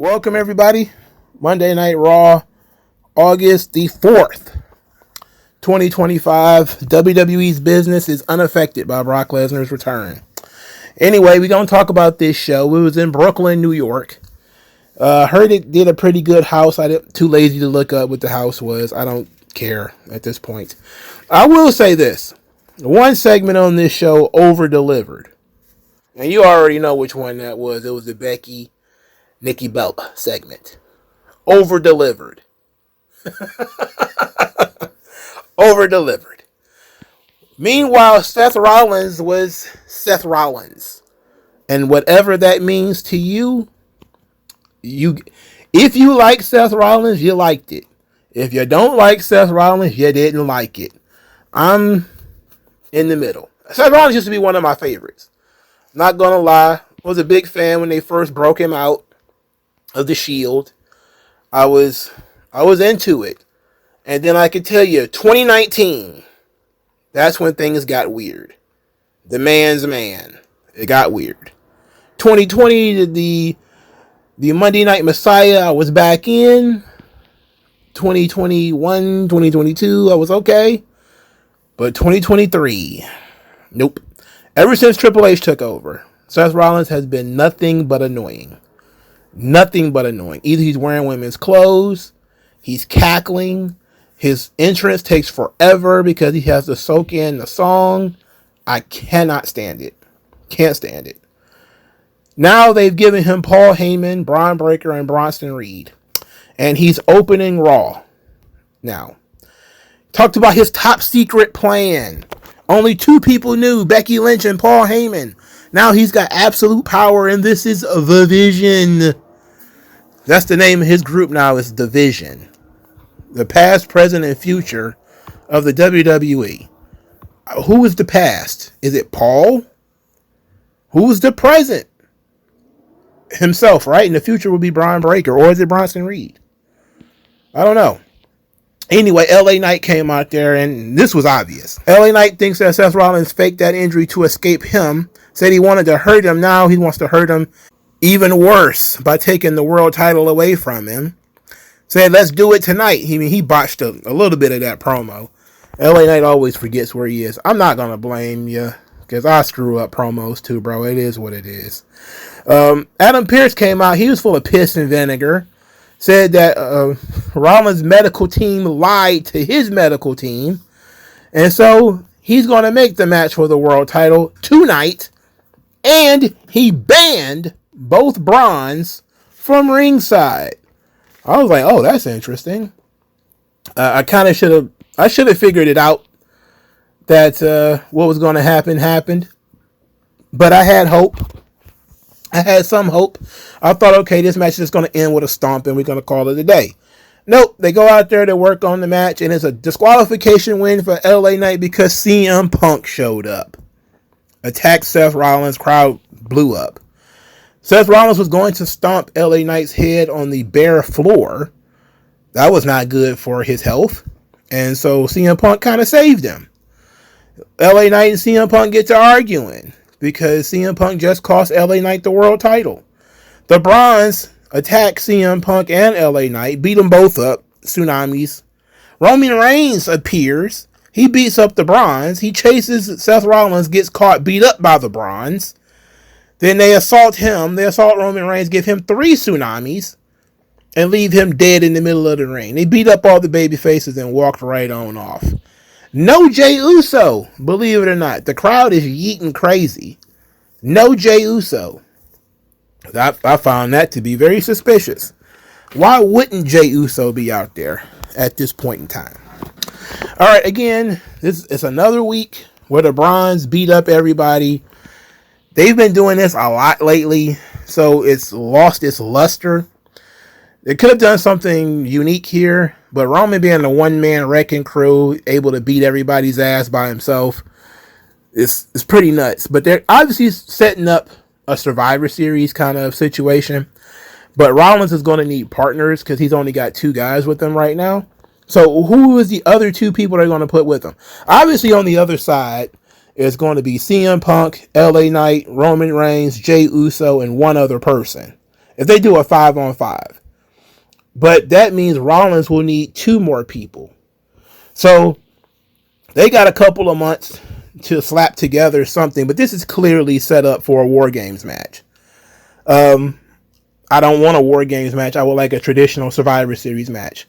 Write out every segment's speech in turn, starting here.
Welcome, everybody. Monday Night Raw, August the 4th, 2025. WWE's business is unaffected by Brock Lesnar's return. Anyway, we're going to talk about this show. It was in Brooklyn, New York. Heard it did a pretty good house. Too lazy to look up what the house was. I don't care at this point. I will say this. One segment on this show over-delivered. And you already know which one that was. It was the Becky Nikki Bella segment. Over-delivered. Over-delivered. Meanwhile, Seth Rollins was Seth Rollins. And whatever that means to you, if you like Seth Rollins, you liked it. If you don't like Seth Rollins, you didn't like it. I'm in the middle. Seth Rollins used to be one of my favorites. Not gonna lie. I was a big fan when they first broke him out of the Shield. I was into it. And then I can tell you, 2019, that's when things got weird. The man's man. It got weird. 2020, the Monday Night Messiah, I was back in. 2021, 2022, I was okay. But 2023, nope. Ever since Triple H took over, Seth Rollins has been nothing but annoying. Nothing but annoying. Either he's wearing women's clothes, he's cackling, his entrance takes forever because he has to soak in the song. I cannot stand it. Can't stand it. Now they've given him Paul Heyman, Braun Breaker, and Bronson Reed. And he's opening Raw. Now, talked about his top secret plan. Only two people knew, Becky Lynch and Paul Heyman. Now he's got absolute power, and this is The Vision. That's the name of his group now, is The Vision. The past, present, and future of the WWE. Who is the past? Is it Paul? Who's the present? Himself, right? And the future will be Braun Breaker, or is it Bronson Reed? I don't know. Anyway, LA Knight came out there, and this was obvious. LA Knight thinks that Seth Rollins faked that injury to escape him. Said he wanted to hurt him. Now he wants to hurt him even worse by taking the world title away from him. Said, let's do it tonight. He botched a little bit of that promo. LA Knight always forgets where he is. I'm not going to blame you, because I screw up promos too, bro. It is what it is. Adam Pearce came out. He was full of piss and vinegar. Said that Rollins' medical team lied to his medical team. And so he's going to make the match for the world title tonight. And he banned both Brauns from ringside. I was like, oh, that's interesting. I should have figured it out that what was going to happen happened. But I had hope. I had some hope. I thought, okay, this match is just going to end with a stomp and we're going to call it a day. Nope, they go out there to work on the match, and it's a disqualification win for LA Knight because CM Punk showed up. Attacked Seth Rollins, crowd blew up. Seth Rollins was going to stomp LA Knight's head on the bare floor. That was not good for his health. And so CM Punk kind of saved him. LA Knight and CM Punk get to arguing because CM Punk just cost LA Knight the world title. The Brauns attack CM Punk and LA Knight, beat them both up, tsunamis. Roman Reigns appears. He beats up the Brauns. He chases Seth Rollins, gets caught, beat up by the Brauns. Then they assault him. They assault Roman Reigns, give him 3 tsunamis, and leave him dead in the middle of the ring. They beat up all the baby faces and walked right on off. No Jey Uso, believe it or not. The crowd is yeeting crazy. No Jey Uso. I found that to be very suspicious. Why wouldn't Jey Uso be out there at this point in time? All right, again, this is another week where the Brauns beat up everybody. They've been doing this a lot lately, so it's lost its luster. They could have done something unique here, but Roman being a one-man wrecking crew, able to beat everybody's ass by himself, is pretty nuts. But they're obviously setting up a Survivor Series kind of situation. But Rollins is going to need partners because he's only got 2 guys with him right now. So who is the other 2 people they're going to put with him? Obviously on the other side is going to be CM Punk, LA Knight, Roman Reigns, Jey Uso, and one other person. if they do a 5-on-5. But that means Rollins will need 2 more people. So they got a couple of months to slap together something, but this is clearly set up for a War Games match. I don't want a War Games match. I would like a traditional Survivor Series match.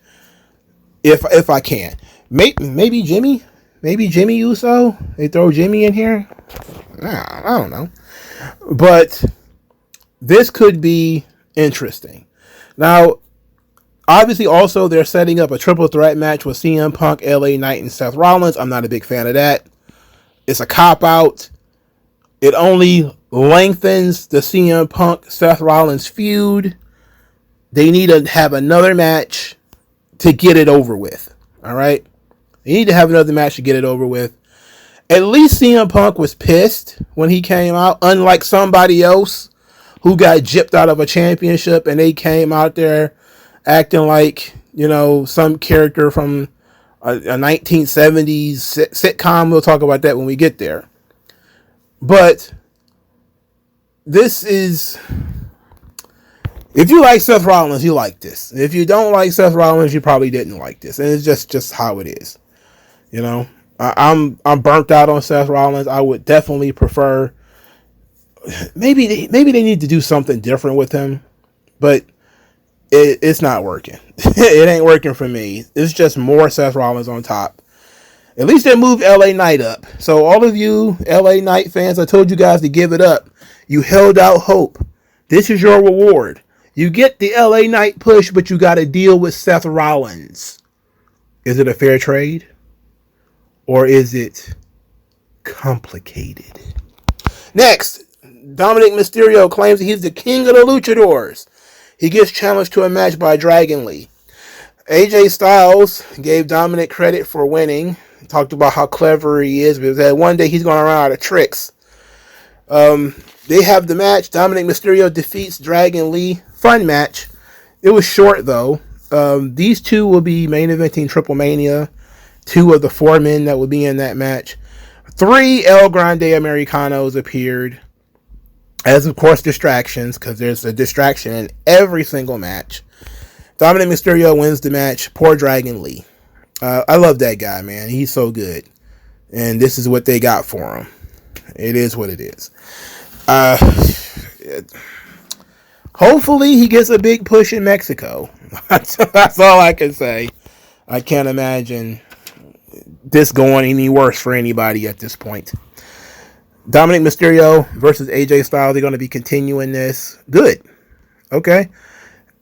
If I can. Maybe Jimmy? Maybe Jimmy Uso? They throw Jimmy in here? I don't know. But this could be interesting. Now, obviously, also, they're setting up a triple threat match with CM Punk, LA Knight, and Seth Rollins. I'm not a big fan of that. It's a cop-out. It only lengthens the CM Punk, Seth Rollins feud. They need to have another match to get it over with. All right? They need to have another match to get it over with. At least CM Punk was pissed when he came out, unlike somebody else who got gypped out of a championship and they came out there acting like, some character from a 1970s sitcom. We'll talk about that when we get there. But this is, if you like Seth Rollins, you like this. If you don't like Seth Rollins, you probably didn't like this. And it's just how it is. I'm burnt out on Seth Rollins. I would definitely prefer, maybe they need to do something different with him, but it's not working. It ain't working for me. It's just more Seth Rollins on top. At least they moved LA Knight up. So all of you LA Knight fans, I told you guys to give it up. You held out hope. This is your reward. You get the LA Knight push, but you got to deal with Seth Rollins. Is it a fair trade? Or is it complicated? Next, Dominic Mysterio claims that he's the king of the luchadors. He gets challenged to a match by Dragon Lee. AJ Styles gave Dominic credit for winning. He talked about how clever he is, but that one day he's going to run out of tricks. They have the match. Dominic Mysterio defeats Dragon Lee. Fun match. It was short, though. These two will be main eventing Triple Mania. 2 of the 4 men that will be in that match. 3 El Grande Americanos appeared. As, of course, distractions, because there's a distraction in every single match. Dominic Mysterio wins the match. Poor Dragon Lee. I love that guy, man. He's so good. And this is what they got for him. It is what it is. Hopefully he gets a big push in Mexico. That's all I can say. I can't imagine this going any worse for anybody at this point. Dominic Mysterio versus AJ Styles. They're going to be continuing this. Good. Okay.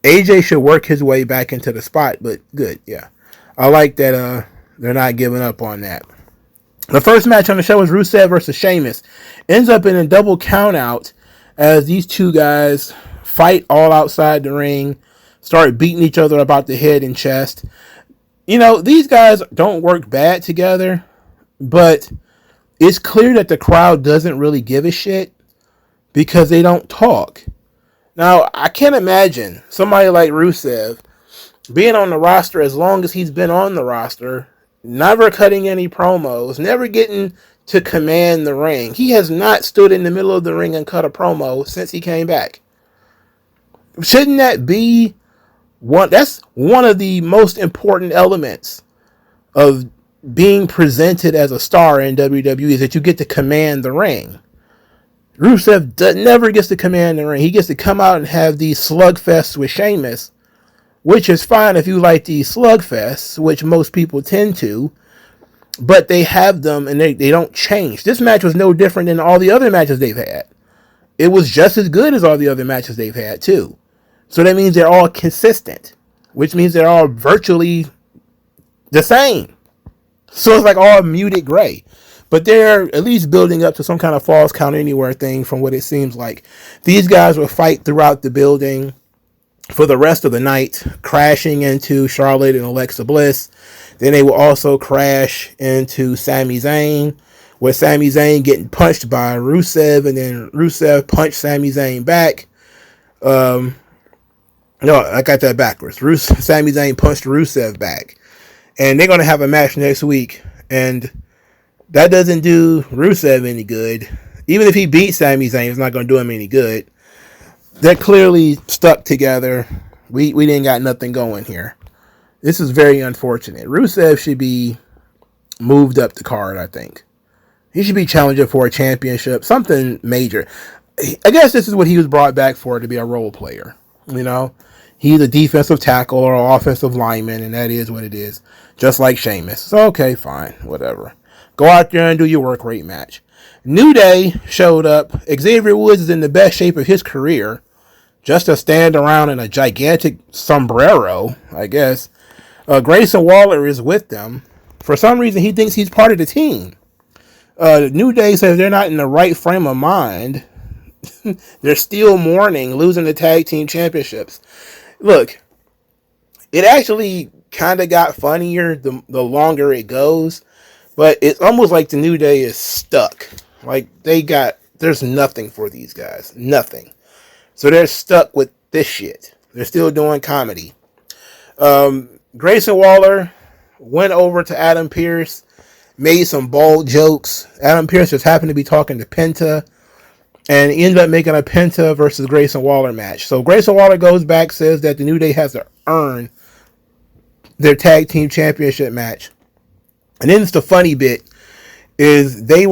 AJ should work his way back into the spot, but good. Yeah. I like that they're not giving up on that. The first match on the show is Rusev versus Sheamus. Ends up in a double count out as these two guys fight all outside the ring, start beating each other about the head and chest. These guys don't work bad together, but it's clear that the crowd doesn't really give a shit because they don't talk. Now, I can't imagine somebody like Rusev being on the roster as long as he's been on the roster, never cutting any promos, never getting to command the ring. He has not stood in the middle of the ring and cut a promo since he came back. Shouldn't that be that's one of the most important elements of being presented as a star in WWE, is that you get to command the ring. Rusev never gets to command the ring. He gets to come out and have these slugfests with Sheamus, which is fine if you like these slugfests, which most people tend to, but they have them and they don't change. This match was no different than all the other matches they've had. It was just as good as all the other matches they've had too. So that means they're all consistent, which means they're all virtually the same. So it's like all muted gray. But they're at least building up to some kind of Falls Count Anywhere thing from what it seems like. These guys will fight throughout the building for the rest of the night, crashing into Charlotte and Alexa Bliss. Then they will also crash into Sami Zayn, with Sami Zayn getting punched by Rusev, and then Rusev punched Sami Zayn back. No, I got that backwards. Sami Zayn punched Rusev back. And they're going to have a match next week. And that doesn't do Rusev any good. Even if he beats Sami Zayn, it's not going to do him any good. They're clearly stuck together. We didn't got nothing going here. This is very unfortunate. Rusev should be moved up the card, I think. He should be challenging for a championship, something major. I guess this is what he was brought back for, to be a role player. You know, he's a defensive tackle or an offensive lineman, and that is what it is. Just like Sheamus. So, okay, fine, whatever. Go out there and do your work rate match. New Day showed up. Xavier Woods is in the best shape of his career. Just to stand around in a gigantic sombrero, I guess. Grayson Waller is with them. For some reason, he thinks he's part of the team. New Day says they're not in the right frame of mind. They're still mourning losing the tag team championships. Look, it actually kind of got funnier the longer it goes, but it's almost like the New Day is stuck. Like there's nothing for these guys. Nothing. So they're stuck with this shit. They're still doing comedy. Grayson Waller went over to Adam Pearce, made some bald jokes. Adam Pearce just happened to be talking to Penta, and he ended up making a Penta versus Grayson Waller match. So Grayson Waller goes back, says that the New Day has to earn their tag team championship match. And then it's the funny bit is they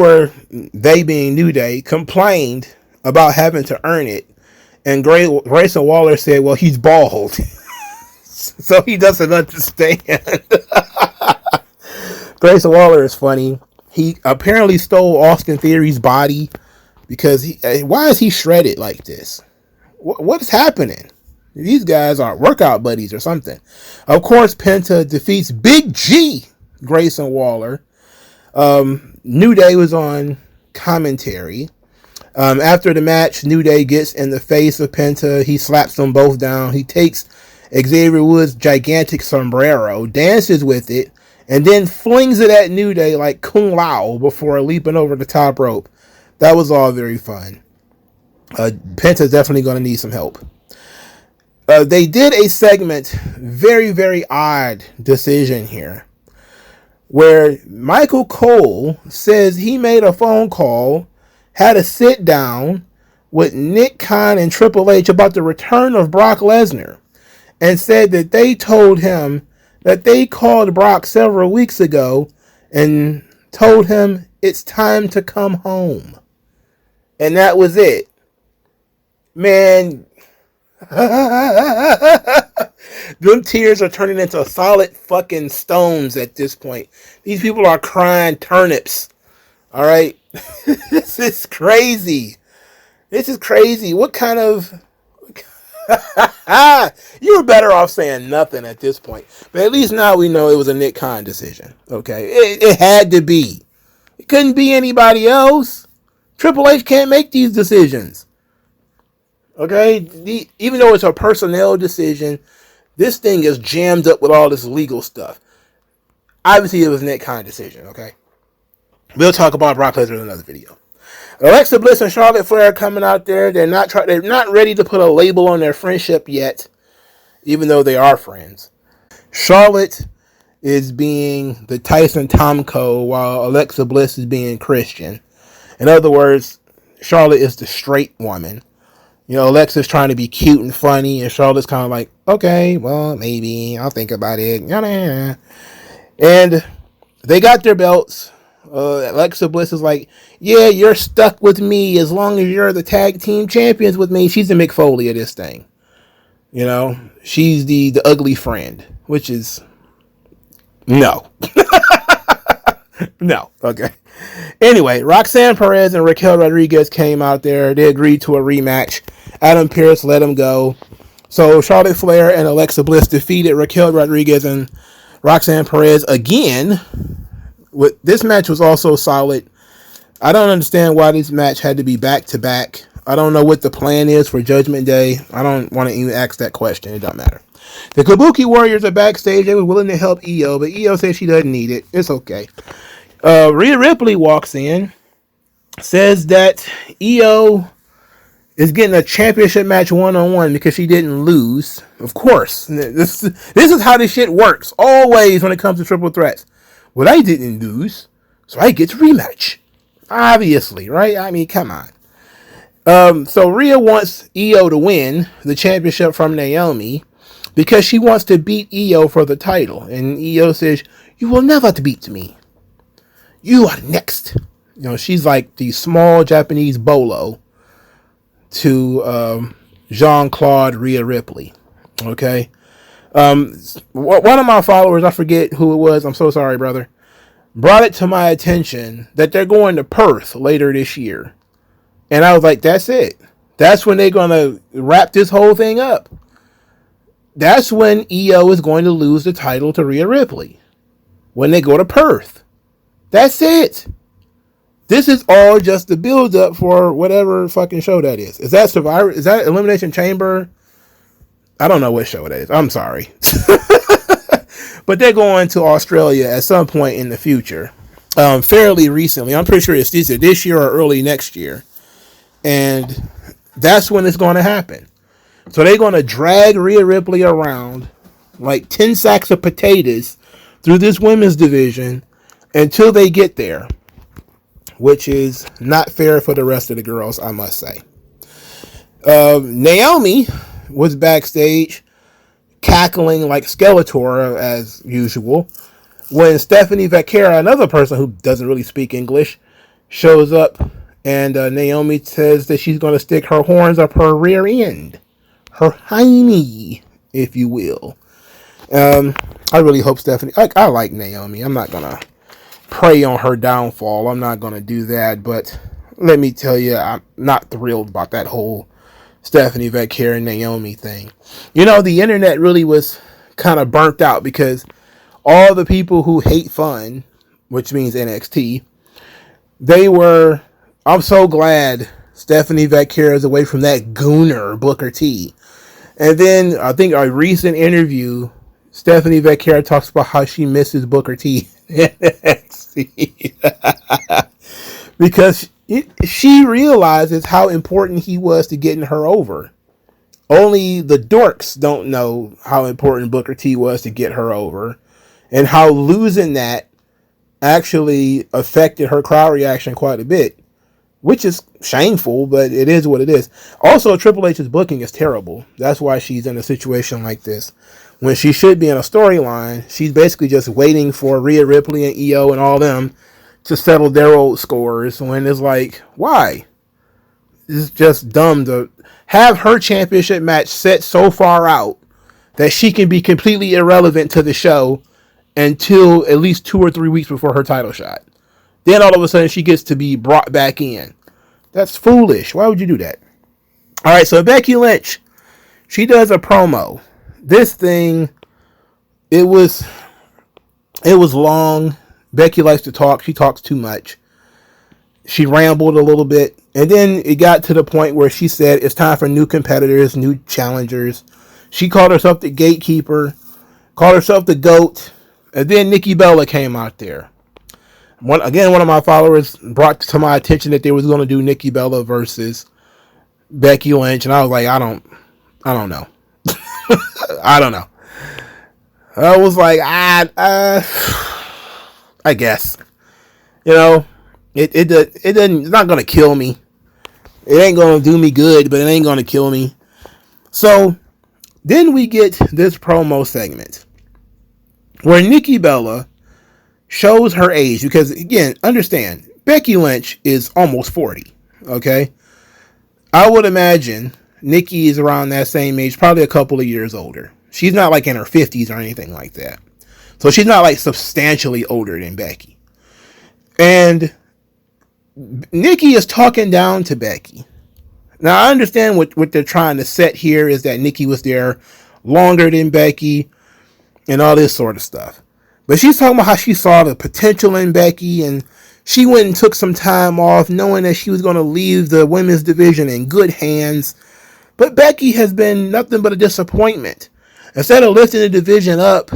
being New Day complained about having to earn it. And Grayson Waller said, well, he's bald. So he doesn't understand. Grayson Waller is funny. He apparently stole Austin Theory's body because why is he shredded like this? What's happening? These guys are workout buddies or something. Of course, Penta defeats Big G Grayson Waller. New Day was on commentary. After the match, New Day gets in the face of Penta. He slaps them both down. He takes Xavier Woods' gigantic sombrero, dances with it, and then flings it at New Day like Kung Lao before leaping over the top rope. That was all very fun. Penta's definitely going to need some help. They did a segment, very, very odd decision here, where Michael Cole says he made a phone call, had a sit down with Nick Khan and Triple H about the return of Brock Lesnar, and said that they told him that they called Brock several weeks ago and told him it's time to come home. And that was it. Man, them tears are turning into solid fucking stones at this point. These people are crying turnips. All right? This is crazy. This is crazy. What kind of... You were better off saying nothing at this point. But at least now we know it was a Nick Khan decision. Okay? It had to be. It couldn't be anybody else. Triple H can't make these decisions. Okay? Even though it's a personnel decision, this thing is jammed up with all this legal stuff. Obviously, it was a Nick Khan decision. Okay? We'll talk about Brock Lesnar in another video. Alexa Bliss and Charlotte Flair coming out there. They're not ready to put a label on their friendship yet, even though they are friends. Charlotte is being the Tyson Tomko, while Alexa Bliss is being Christian. In other words, Charlotte is the straight woman. You know, Alexa's trying to be cute and funny, and Charlotte's kind of like, okay, well, maybe I'll think about it. And they got their belts. Alexa Bliss is like, yeah, you're stuck with me as long as you're the tag team champions with me. She's the Mick Foley of this thing. You know, she's the ugly friend, which is no. No. Okay. Anyway, Roxanne Perez and Raquel Rodriguez came out there. They agreed to a rematch. Adam Pearce let them go. So Charlotte Flair and Alexa Bliss defeated Raquel Rodriguez and Roxanne Perez again. This match was also solid. I don't understand why this match had to be back-to-back. I don't know what the plan is for Judgment Day. I don't want to even ask that question. It doesn't matter. The Kabuki Warriors are backstage. They were willing to help Io, but Io says she doesn't need it. It's okay. Rhea Ripley walks in, says that Io is getting a championship match one-on-one because she didn't lose. Of course. This is how this shit works. Always when it comes to triple threats. Well, I didn't lose, so I get to rematch. Obviously, right? I mean, come on. So Rhea wants Io to win the championship from Naomi because she wants to beat Io for the title. And Io says, "You will never beat me. You are next." You know, she's like the small Japanese Bolo to Jean-Claude Rhea Ripley. Okay. One of my followers, I forget who it was, I'm so sorry, brother, brought it to my attention that they're going to Perth later this year. And I was like, that's it. That's when they're going to wrap this whole thing up. That's when Io is going to lose the title to Rhea Ripley. When they go to Perth. That's it. This is all just the build up for whatever fucking show that is. Is that Survivor? Is that Elimination Chamber? I don't know what show it is. I'm sorry. But they're going to Australia at some point in the future. Fairly recently. I'm pretty sure it's either this year or early next year. And that's when it's going to happen. So they're going to drag Rhea Ripley around like 10 sacks of potatoes through this women's division until they get there. Which is not fair for the rest of the girls, I must say. Naomi was backstage cackling like Skeletor as usual when Stephanie Vaquera, another person who doesn't really speak English, shows up, and Naomi says that she's going to stick her horns up her rear end. Her hiney, if you will. I really hope Stephanie... I like Naomi. I'm not going to prey on her downfall. I'm not going to do that, but let me tell you, I'm not thrilled about that whole Stephanie Vaquera and Naomi thing. You know, the internet really was kind of burnt out because all the people who hate fun, which means NXT, they were, I'm so glad Stephanie Vaquera is away from that gooner Booker T. And then I think a recent interview, Stephanie Vaquera talks about how she misses Booker T. Because she realizes how important he was to getting her over. Only the dorks don't know how important Booker T was to get her over, and how losing that actually affected her crowd reaction quite a bit, which is shameful, but it is what it is. Also, Triple H's booking is terrible. That's why she's in a situation like this. When she should be in a storyline, she's basically just waiting for Rhea Ripley and Io and all them to settle their old scores, when it's like, why? It's just dumb to have her championship match set so far out that she can be completely irrelevant to the show until at least 2 or 3 weeks before her title shot. Then all of a sudden she gets to be brought back in. That's foolish. Why would you do that? All right, so Becky Lynch, she does a promo. This thing, it was long. Becky likes to talk. She talks too much. She rambled a little bit. And then it got to the point where she said it's time for new competitors, new challengers. She called herself the gatekeeper, called herself the GOAT. And then Nikki Bella came out there. One of my followers brought to my attention that they was going to do Nikki Bella versus Becky Lynch. And I was like, I don't know. I don't know. I was like, I guess, you know, it's not going to kill me. It ain't going to do me good, but it ain't going to kill me. So then we get this promo segment where Nikki Bella shows her age, because again, understand, Becky Lynch is almost 40. Okay. I would imagine Nikki is around that same age, probably a couple of years older. She's not like in her 50s or anything like that. So she's not like substantially older than Becky. And Nikki is talking down to Becky. Now I understand what they're trying to set here is that Nikki was there longer than Becky and all this sort of stuff. But she's talking about how she saw the potential in Becky, and she went and took some time off knowing that she was going to leave the women's division in good hands. But Becky has been nothing but a disappointment. Instead of lifting the division up,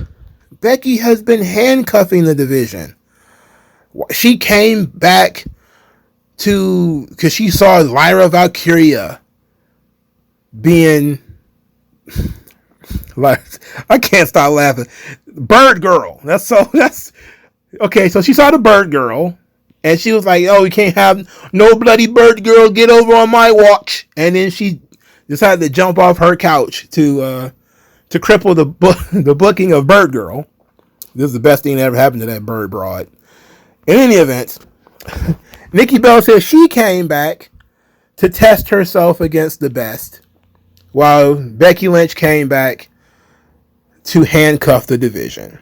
Becky has been handcuffing the division. She came back because she saw Lyra Valkyria being like, I can't stop laughing. Bird Girl. That's okay. So she saw the Bird Girl And she was like, oh, you can't have no bloody bird girl get over on my watch. And then she decided to jump off her couch to cripple the booking of Bird Girl. This is the best thing that ever happened to that Bird broad. In any event, Nikki Bella says she came back to test herself against the best, while Becky Lynch came back to handcuff the division.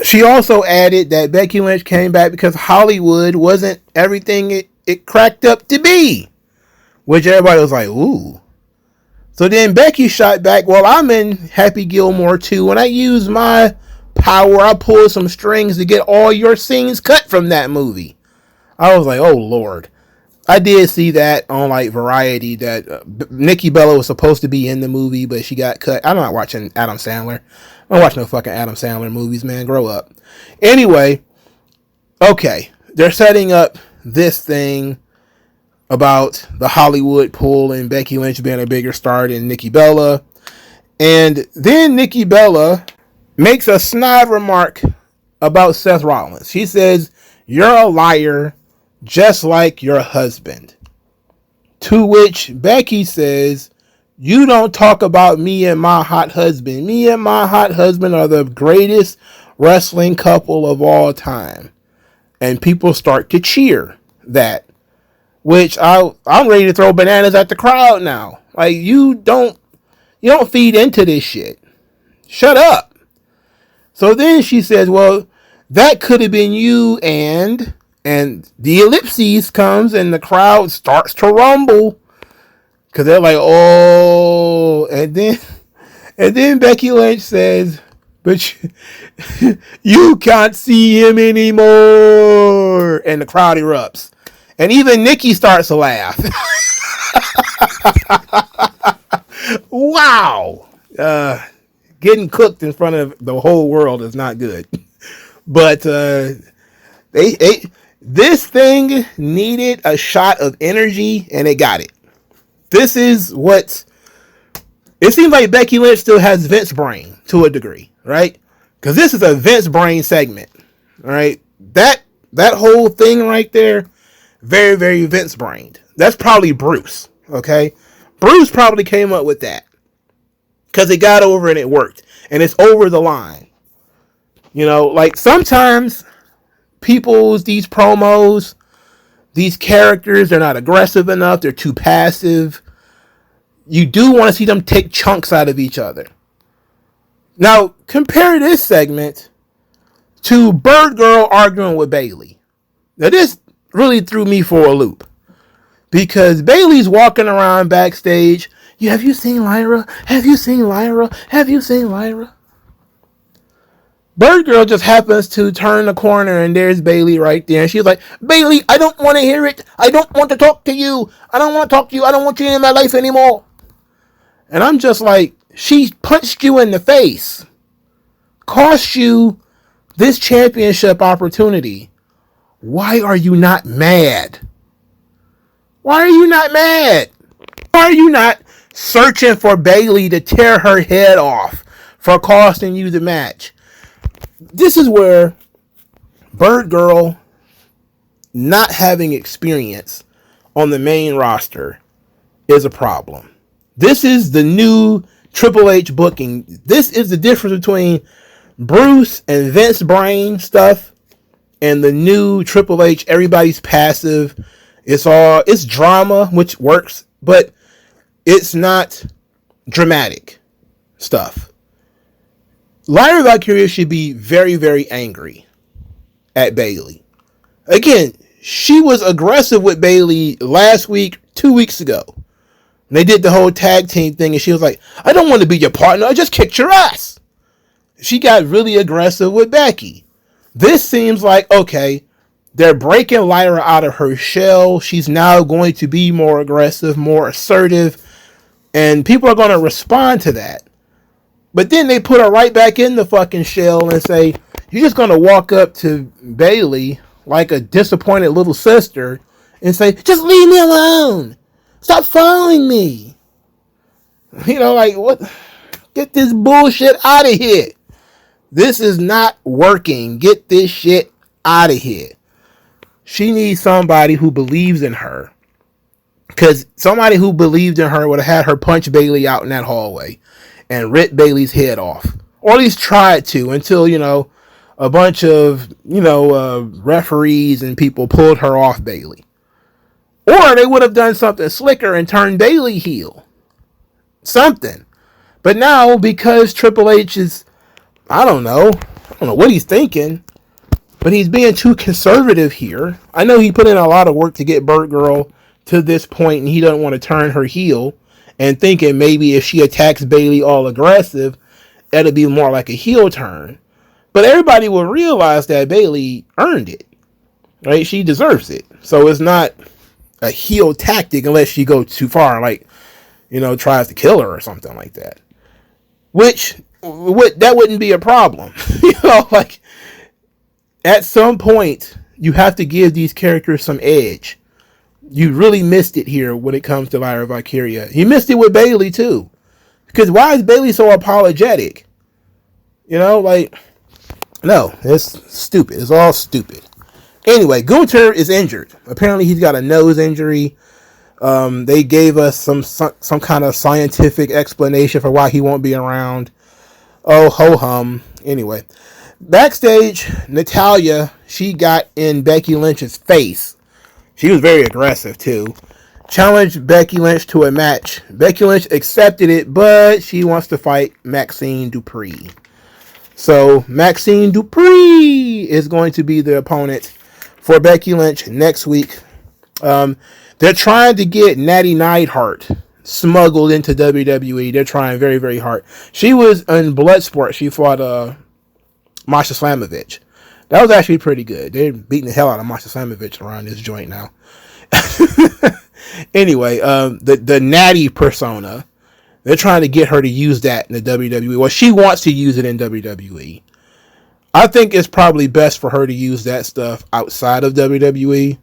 She also added that Becky Lynch came back because Hollywood wasn't everything it cracked up to be, which everybody was like, ooh. So then Becky shot back, well, I'm in Happy Gilmore too. When I use my power, I pull some strings to get all your scenes cut from that movie. I was like, oh, Lord. I did see that on like Variety that Nikki Bella was supposed to be in the movie, but she got cut. I'm not watching Adam Sandler. I don't watch no fucking Adam Sandler movies, man. Grow up. Anyway, okay. They're setting up this thing about the Hollywood pull and Becky Lynch being a bigger star than Nikki Bella. And then Nikki Bella makes a snide remark about Seth Rollins. She says, you're a liar just like your husband. To which Becky says, you don't talk about me and my hot husband. Me and my hot husband are the greatest wrestling couple of all time. And people start to cheer that. Which I'm ready to throw bananas at the crowd now. Like, you don't feed into this shit. Shut up. So then she says, well, that could have been you, and the ellipses comes and the crowd starts to rumble. Cause they're like, oh, and then Becky Lynch says, but you can't see him anymore. And the crowd erupts. And even Nikki starts to laugh. Wow. Getting cooked in front of the whole world is not good. But this thing needed a shot of energy, and it got it. This is what... It seems like Becky Lynch still has Vince brain to a degree, right? Because this is a Vince brain segment, all right? That whole thing right there, very, very Vince brained. That's probably Bruce, okay? Bruce probably came up with that because it got over and it worked. And it's over the line. You know, like sometimes these promos, these characters, they're not aggressive enough. They're too passive. You do want to see them take chunks out of each other. Now, compare this segment to Bird Girl arguing with Bayley. Now, this really threw me for a loop. Because Bayley's walking around backstage. Have you seen Lyra? Have you seen Lyra? Have you seen Lyra? Bird Girl just happens to turn the corner and there's Bayley right there. And she's like, Bayley, I don't want to hear it. I don't want to talk to you. I don't want to talk to you. I don't want you in my life anymore. And I'm just like, she punched you in the face. Cost you this championship opportunity. Why are you not mad? Why are you not mad? Why are you not searching for Bayley to tear her head off for costing you the match? This is where Bird Girl not having experience on the main roster is a problem. This is the new Triple H booking. This is the difference between Bruce and Vince brain stuff and the new Triple H. Everybody's passive. It's drama, which works, but it's not dramatic stuff. Lyra Valkyria should be very, very angry at Bayley. Again, she was aggressive with Bayley last week, 2 weeks ago. They did the whole tag team thing, and she was like, I don't want to be your partner. I just kicked your ass. She got really aggressive with Becky. This seems like, okay, they're breaking Lyra out of her shell. She's now going to be more aggressive, more assertive, and people are going to respond to that. But then they put her right back in the fucking shell and say, you're just going to walk up to Bayley like a disappointed little sister and say, just leave me alone. Stop following me. You know, like, what? Get this bullshit out of here. This is not working. Get this shit out of here. She needs somebody who believes in her. Because somebody who believed in her would have had her punch Bayley out in that hallway and rip Bayley's head off. Or at least tried to until, a bunch of, referees and people pulled her off Bayley. Or they would have done something slicker and turned Bayley heel. Something. But now, because Triple H is, I don't know what he's thinking, but he's being too conservative here. I know he put in a lot of work to get Bird Girl to this point, and he doesn't want to turn her heel, and thinking maybe if she attacks Bayley all aggressive, that'll be more like a heel turn. But everybody will realize that Bayley earned it, right? She deserves it. So it's not a heel tactic unless she goes too far, like, tries to kill her or something like that. Which, that wouldn't be a problem. Like, at some point, you have to give these characters some edge. You really missed it here when it comes to Lyra Valkyria. You missed it with Bayley, too. Because why is Bayley so apologetic? No, it's stupid. It's all stupid. Anyway, Gunther is injured. Apparently, he's got a nose injury. They gave us some kind of scientific explanation for why he won't be around. Oh, ho hum. Anyway, backstage, Natalya, she got in Becky Lynch's face. She was very aggressive too. Challenged Becky Lynch to a match. Becky Lynch accepted it, but she wants to fight Maxine Dupri. So Maxine Dupri is going to be the opponent for Becky Lynch next week. They're trying to get Natty Neidhart smuggled into WWE. They're trying very, very hard. She was in Bloodsport. She fought Masha Slamovich. That was actually pretty good. They're beating the hell out of Masha Slamovich around this joint now. Anyway, the Natty persona, they're trying to get her to use that in the WWE. Well, she wants to use it in WWE. I think it's probably best for her to use that stuff outside of WWE.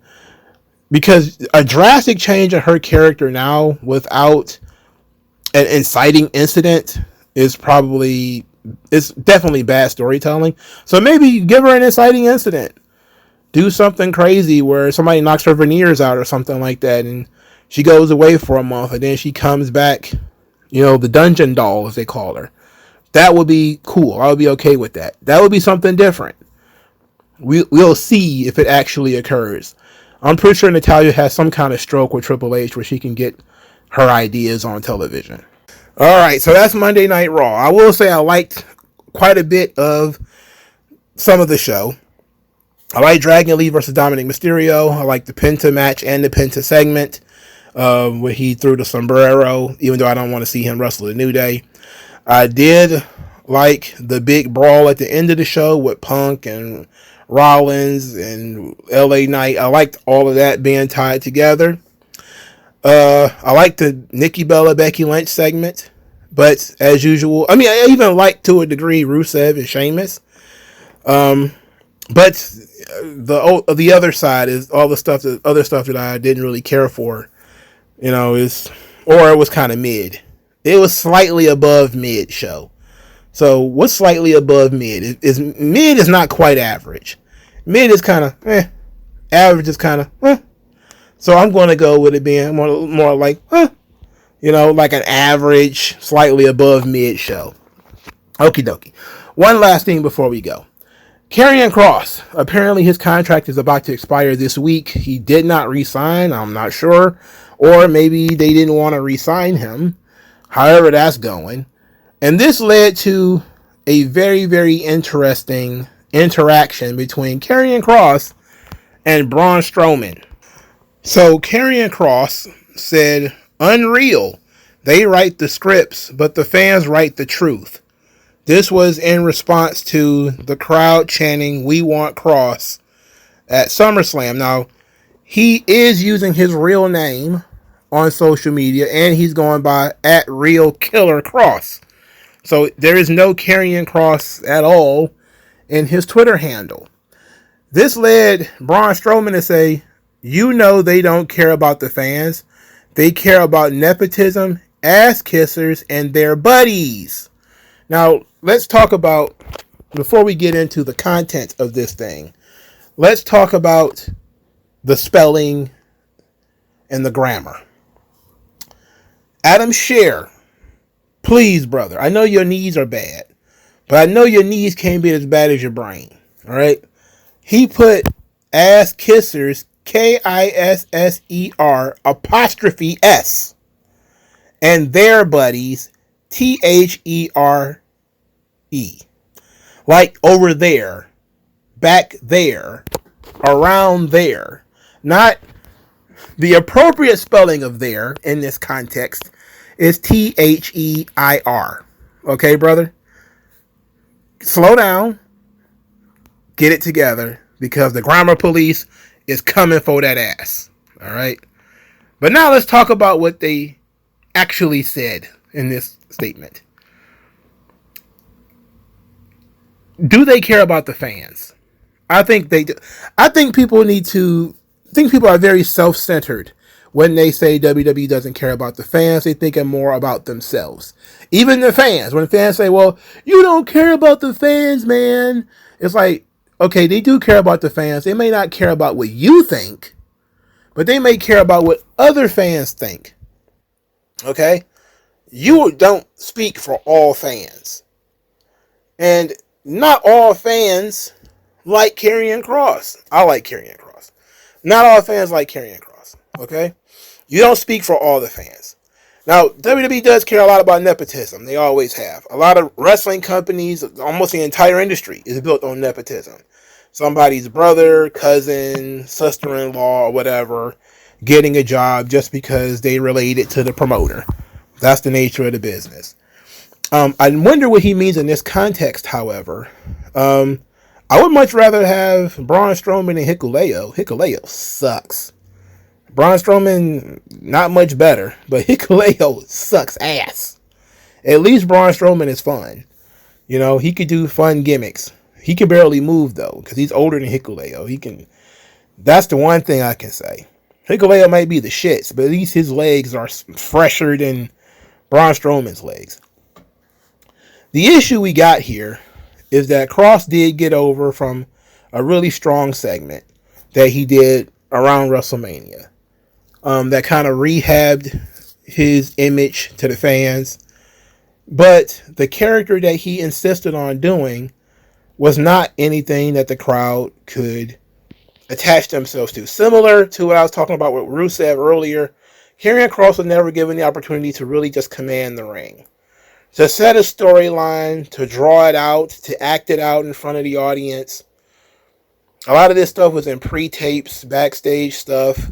Because a drastic change in her character now without an inciting incident is it's definitely bad storytelling. So maybe give her an inciting incident. Do something crazy where somebody knocks her veneers out or something like that, and she goes away for a month, and then she comes back, the dungeon doll, as they call her. That would be cool. I would be okay with that. That would be something different. We'll see if it actually occurs. I'm pretty sure Natalya has some kind of stroke with Triple H where she can get her ideas on television. All right, so that's Monday Night Raw. I will say I liked quite a bit of some of the show. I like Dragon Lee versus Dominic Mysterio. I like the Penta match and the Penta segment where he threw the sombrero, even though I don't want to see him wrestle the New Day. I did like the big brawl at the end of the show with Punk and Rollins and LA Knight. I liked all of that being tied together. I liked the Nikki Bella Becky Lynch segment, but as usual, I even liked to a degree Rusev and Sheamus. But the other side is all the other stuff that I didn't really care for. It was kind of mid. It was slightly above mid show. So what's slightly above mid? Mid is not quite average. Mid is kind of average is kind of So I'm going to go with it being more like like an average, slightly above mid show. Okie dokie. One last thing before we go. Karrion Kross. Apparently his contract is about to expire this week. He did not re-sign. I'm not sure. Or maybe they didn't want to re-sign him. However that's going. And this led to a very, very interesting interaction between Karrion Kross and Braun Strowman. So Karrion Kross said, "Unreal. They write the scripts, but the fans write the truth." This was in response to the crowd chanting, "We want Kross" at SummerSlam. Now, he is using his real name on social media, and he's going by @RealKillerKross. So there is no Karrion Kross at all in his Twitter handle. This led Braun Strowman to say, they don't care about the fans. They care about nepotism, ass kissers, and their buddies. Now, let's talk about, before we get into the content of this thing, let's talk about the spelling, and the grammar. Adam Scher, please, brother. I know your knees are bad, but I know your knees can't be as bad as your brain. All right? He put ass kissers, KISSER apostrophe S, and their buddies, THERE. Like over there, back there, around there. Not the appropriate spelling of there in this context is THEIR. Okay, brother? Slow down. Get it together, because the grammar police is coming for that ass. All right? But now let's talk about what they actually said in this statement. Do they care about the fans? I think they do. I think people are very self-centered when they say WWE doesn't care about the fans. They think more about themselves. Even the fans, when fans say, well, you don't care about the fans, man. It's like, okay, they do care about the fans. They may not care about what you think, but they may care about what other fans think. Okay? You don't speak for all fans. And not all fans like Karrion Kross. I like Karrion Kross. Not all fans like Karrion Kross. Okay? You don't speak for all the fans. Now, WWE does care a lot about nepotism. They always have. A lot of wrestling companies, almost the entire industry, is built on nepotism. Somebody's brother, cousin, sister-in-law, or whatever, getting a job just because they related to the promoter. That's the nature of the business. I wonder what he means in this context, however. I would much rather have Braun Strowman and Hikuleo. Hikuleo sucks. Braun Strowman, not much better, but Hikuleo sucks ass. At least Braun Strowman is fun. You know, he could do fun gimmicks. He can barely move, though, because he's older than Hikuleo. That's the one thing I can say. Hikuleo might be the shits, but at least his legs are fresher than Braun Strowman's legs. The issue we got here is that Kross did get over from a really strong segment that he did around WrestleMania. That kind of rehabbed his image to the fans. But the character that he insisted on doing was not anything that the crowd could attach themselves to. Similar to what I was talking about with Rusev earlier, Karrion Kross was never given the opportunity to really just command the ring. To set a storyline, to draw it out, to act it out in front of the audience. A lot of this stuff was in pre-tapes, backstage stuff.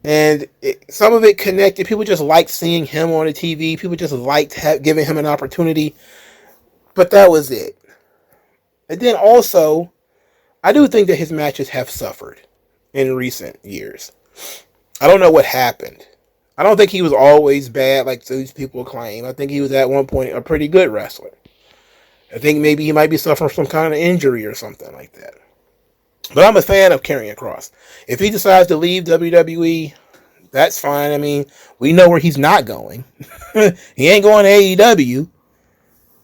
And some of it connected. People just liked seeing him on the TV. People just liked giving him an opportunity. But that was it. And then also, I do think that his matches have suffered in recent years. I don't know what happened. I don't think he was always bad like these people claim. I think he was at one point a pretty good wrestler. I think maybe he might be suffering from some kind of injury or something like that. But I'm a fan of Karrion Kross. If he decides to leave WWE, that's fine. I mean, we know where he's not going. He ain't going to AEW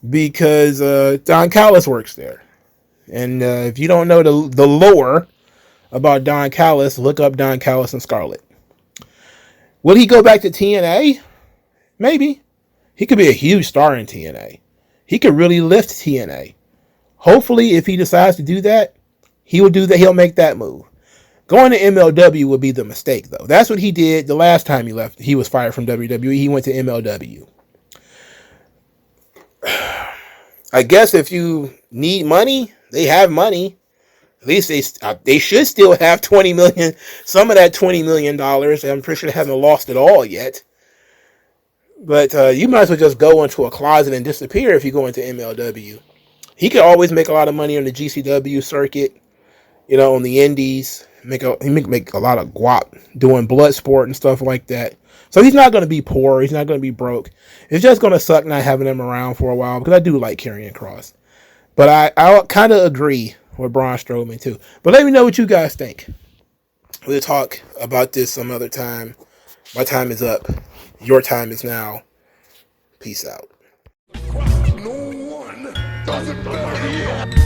because Don Callis works there. And if you don't know the lore about Don Callis, look up Don Callis and Scarlett. Will he go back to TNA? Maybe. He could be a huge star in TNA. He could really lift TNA. Hopefully, if he decides to do that, he will do that. He'll make that move. Going to MLW would be the mistake, though. That's what he did the last time he left. He was fired from WWE. He went to MLW. I guess if you need money, they have money. At least they should still have $20 million. Some of that $20 million. I'm pretty sure they haven't lost it all yet. But you might as well just go into a closet and disappear if you go into MLW. He could always make a lot of money on the GCW circuit, you know, on the indies. He make a lot of guap doing blood sport and stuff like that. So he's not going to be poor. He's not going to be broke. It's just going to suck not having him around for a while because I do like Karrion Kross. But I kind of agree with Braun Strowman too. But let me know what you guys think. We'll talk about this some other time. My time is up. Your time is now. Peace out. No one does it better.